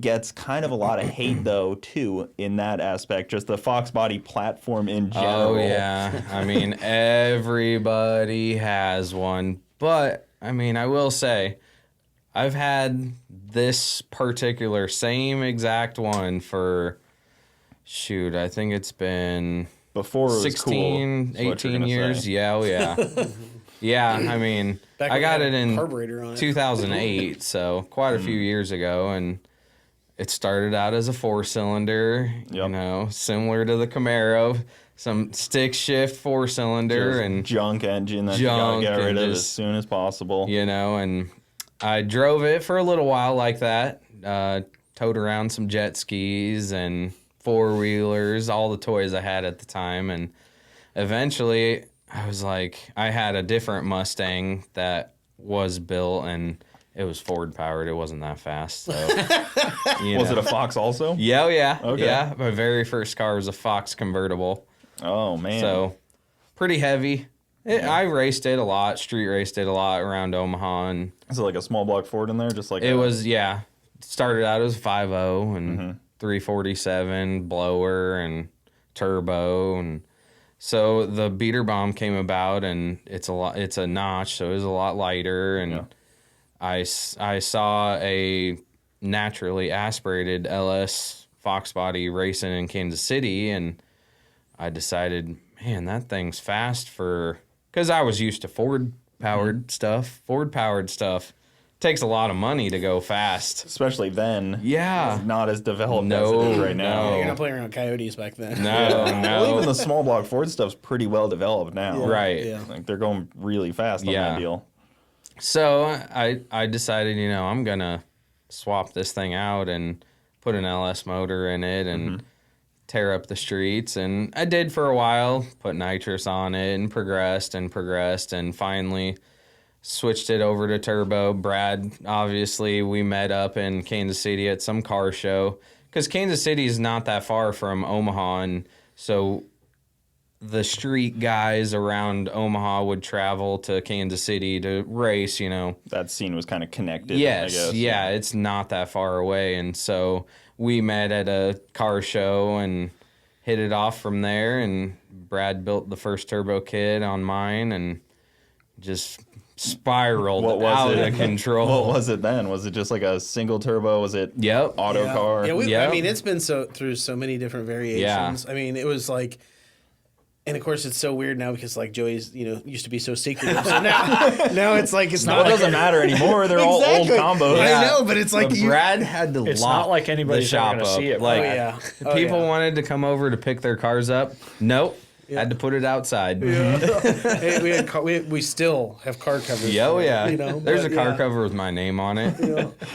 gets kind of a lot of hate, though, too, in that aspect. Just the Fox body platform in general. Oh, yeah. I mean, everybody has one. But, I mean, I will say, I've had this particular same exact one for, shoot, I think it's been Before it was 16, cool, 18 years. Say. Yeah, oh, yeah. Yeah, I mean, I got it in 2008, so quite a few years ago, and it started out as a 4-cylinder, you know, similar to the Camaro, some stick shift 4-cylinder and junk engine that you gotta get rid of as soon as possible. You know, and I drove it for a little while like that, towed around some jet skis and 4-wheelers, all the toys I had at the time, and eventually I was like, I had a different Mustang that was built, and it was Ford powered. It wasn't that fast. So, was it a Fox also? Yeah, yeah. Okay. Yeah, my very first car was a Fox convertible. Oh, man. So, pretty heavy. I raced it a lot, street raced it a lot around Omaha. And is it like a small block Ford in there? Just like it was, yeah. Started out as 5.0 and 347 blower and turbo, and so the beater bomb came about, and it's a notch, so it was a lot lighter, and I saw a naturally aspirated LS Fox body racing in Kansas City, and I decided, man, that thing's fast because I was used to Ford powered stuff. Ford powered stuff takes a lot of money to go fast. Especially then. Yeah. It's not as developed as it is right now. Yeah, you're not playing around Coyotes back then. No. Well, even the small block Ford stuff's pretty well developed now. Yeah. Right. Yeah. Like they're going really fast on that deal. So I decided, I'm going to swap this thing out and put an LS motor in it and tear up the streets. And I did for a while, put nitrous on it and progressed and finally switched it over to turbo. Brad, obviously, we met up in Kansas City at some car show because Kansas City is not that far from Omaha, and so the street guys around Omaha would travel to Kansas City to race, That scene was kind of connected, yes, I guess. Yeah, it's not that far away, and so we met at a car show and hit it off from there, and Brad built the first turbo kit on mine and just spiraled out of control. What was it then? Was it just like a single turbo? Was it auto car? Yeah, I mean, it's been through so many different variations. Yeah. I mean, it was like, and of course, it's so weird now because like Joey's, used to be so secretive. So now it's like it doesn't matter anymore. They're all old combos. I know, but it's like Brad had to it's lock not like anybody's the shop ever gonna up. see it. Like people wanted to come over to pick their cars up. Nope. Had to put it outside. Yeah. we still have car covers. There's a car cover with my name on it.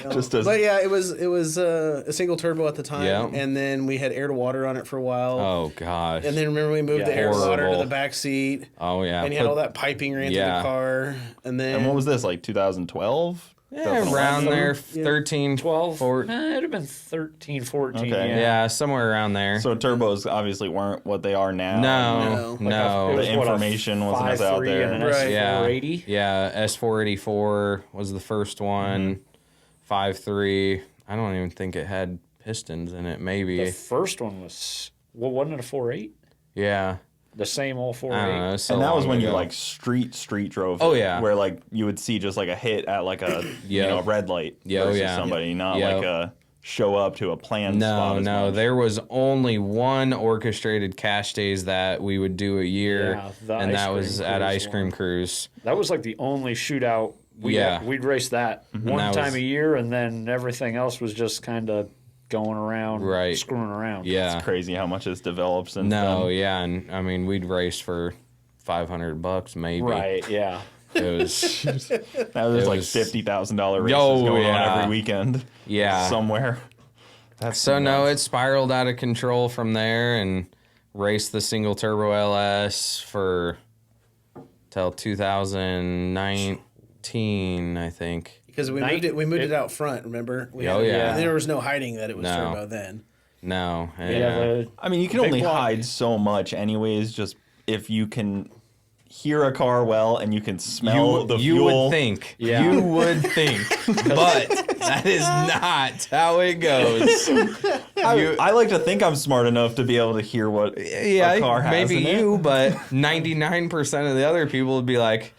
But yeah, it was a single turbo at the time, and then we had air to water on it for a while. Oh gosh! And then remember we moved the air to water to the back seat. Oh yeah, and you had all that piping ran through the car, and then what was this, like 2012? Yeah, around there, 13, 12, 14. It'd have been 13, 14. Okay. Yeah, somewhere around there. So turbos obviously weren't what they are now. No. The information wasn't as out there. And an S480. Yeah, S484 was the first one. 5.3. I don't even think it had pistons in it. Maybe the first one was wasn't it a 4.8? Yeah. The same old 4.8. And that was when you like street drove. Oh yeah. Where like you would see just like a hit at like a red light versus somebody, not like a show up to a planned spot. No, there was only one orchestrated cash days that we would do a year, and that was at Ice Cream Cruise. That was like the only shootout. We'd race that one time a year, and then everything else was just kind of going around, screwing around. Yeah, it's crazy how much it's developed since then. And I mean, we'd race for $500 maybe. Right, yeah. It was now there's like $50,000 races going on every weekend. Yeah, somewhere. It spiraled out of control from there, and raced the single turbo LS for till 2019, I think. Because we moved it out front, remember? And there was no hiding that it was turbo then. No. I mean, you can only hide so much anyways, just if you can hear a car well and you can smell the fuel. You would think. Yeah. You would think. But that is not how it goes. I like to think I'm smart enough to be able to hear what a car has maybe in you, it. but 99% of the other people would be like,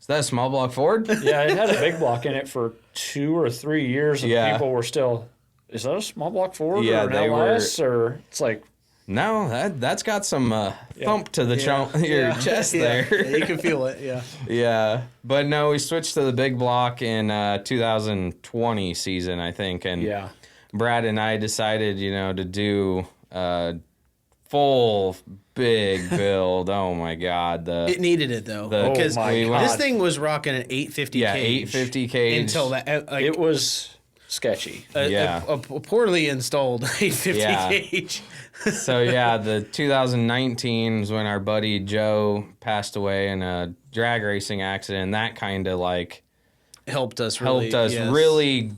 is that a small block Ford? Yeah, it had a big block in it for 2 or 3 years, and people were still, is that a small block Ford or an LS? Or it's like, no, that's got some thump to the your chest there. Yeah, you can feel it, yeah. Yeah, but no, we switched to the big block in 2020 season, I think, and Brad and I decided, to do full big build. Oh my God! It needed it though, because this thing was rocking an 850 cage. Yeah, 850 cage until that. It was sketchy. A poorly installed 850 cage. So the 2019 was when our buddy Joe passed away in a drag racing accident. And that kind of helped us really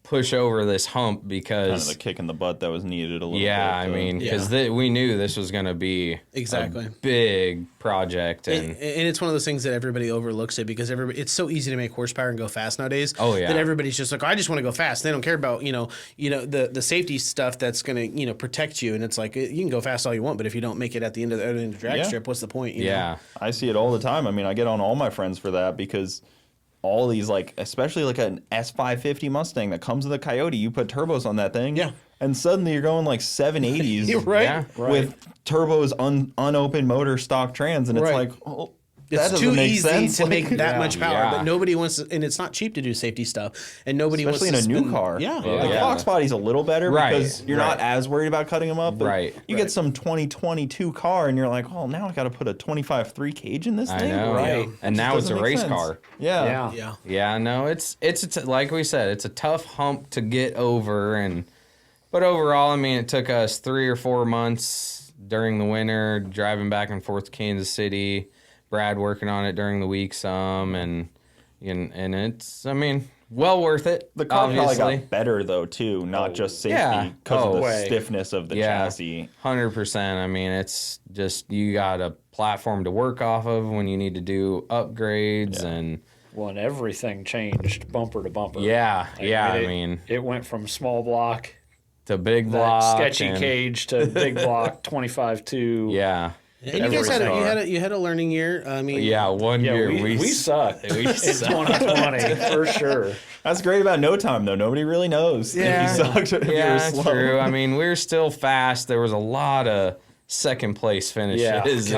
push over this hump, because kind of the kick in the butt that was needed a little bit. I mean, because we knew this was going to be a big project, and it's one of those things that everybody overlooks it, because it's so easy to make horsepower and go fast nowadays. Oh yeah, that everybody's just like, I just want to go fast. They don't care about the safety stuff that's going to protect you, and it's like, you can go fast all you want, but if you don't make it at the end of the drag strip, what's the point? You know? I see it all the time. I mean, I get on all my friends for that, because all these, especially an S550 Mustang that comes with a Coyote, you put turbos on that thing, and suddenly you're going 780s with turbos, unopened motor, stock trans, and it's like, it's too easy to make that much power, but nobody wants to, and it's not cheap to do safety stuff, and nobody especially wants to in a new car. The Fox body's a little better because you're not as worried about cutting them up. But you get some 2022 car, and you're like, oh, now I got to put a 25.3 cage in this thing, and now it's a race car. Yeah. No, it's like we said, it's a tough hump to get over, but overall, I mean, it took us 3 or 4 months during the winter driving back and forth to Kansas City. Brad working on it during the week some, and it's, I mean, well worth it. The car probably got better though too, not just safety because of the stiffness of the chassis. 100%. I mean, it's just, you got a platform to work off of when you need to do upgrades and everything changed bumper to bumper. I mean, it went from small block to big block, sketchy cage to big block 25.2. And you guys had a learning year. I mean, 1 year we sucked. We sucked in 2020 for sure. That's great about no time though. Nobody really knows if you sucked. If you were slow. True. I mean, we were still fast. There was a lot of second place finishes.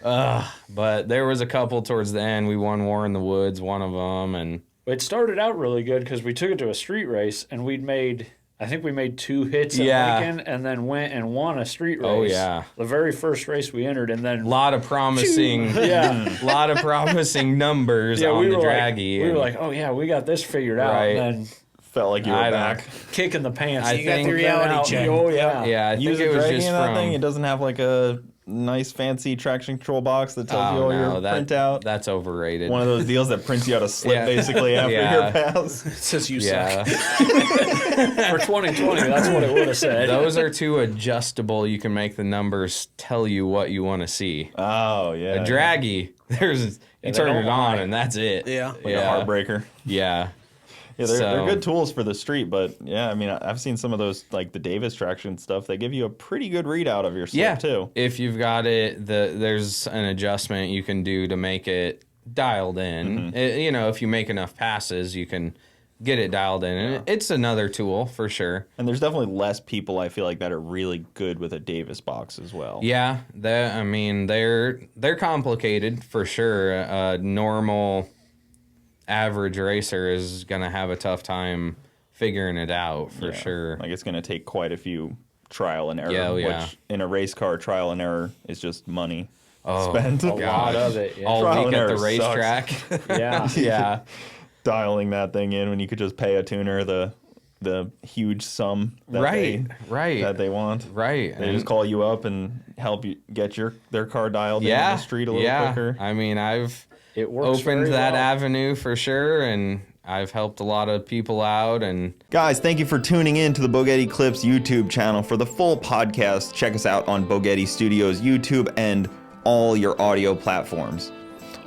But there was a couple towards the end. We won War in the Woods, one of them, and it started out really good because we took it to a street race, and I think we made 2 hits at Lincoln, and then went and won a street race. Oh yeah, the very first race we entered, and then a lot of promising, numbers on the draggy. We were like, oh yeah, we got this figured out. And then felt like you were back kicking the pants. You got the reality check. Oh I think it was just that thing. It doesn't have a nice fancy traction control box that tells you all your printout. That's overrated. One of those deals that prints you out a slip basically after your pass. It says you suck. For 2020, that's what it would have said. Those are 2 adjustable. You can make the numbers tell you what you want to see. Oh yeah. A draggy, you turn it on and that's it. Yeah. Like a heartbreaker. Yeah. Yeah, they're good tools for the street, but I mean, I've seen some of those, like the Davis traction stuff. They give you a pretty good readout of your slip, too. If you've got it, there's an adjustment you can do to make it dialed in. Mm-hmm. If you make enough passes, you can get it dialed in. And it's another tool, for sure. And there's definitely less people, I feel like, that are really good with a Davis box as well. Yeah, they're complicated, for sure. Normal average racer is going to have a tough time figuring it out for sure. Like it's going to take quite a few trial and error, which in a race car, trial and error is just money spent. A lot of it. Yeah. All week at the racetrack. Yeah. Dialing that thing in when you could just pay a tuner the huge sum that they want. Right. They just call you up and help you get their car dialed in on the street a little quicker. I mean, I've opened that avenue for sure, and I've helped a lot of people out. And guys, thank you for tuning in to the Bogetti Clips YouTube channel. For the full podcast, check us out on Bogetti Studios YouTube and all your audio platforms.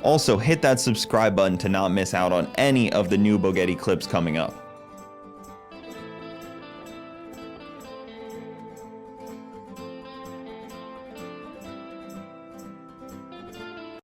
Also, hit that subscribe button to not miss out on any of the new Bogetti clips coming up.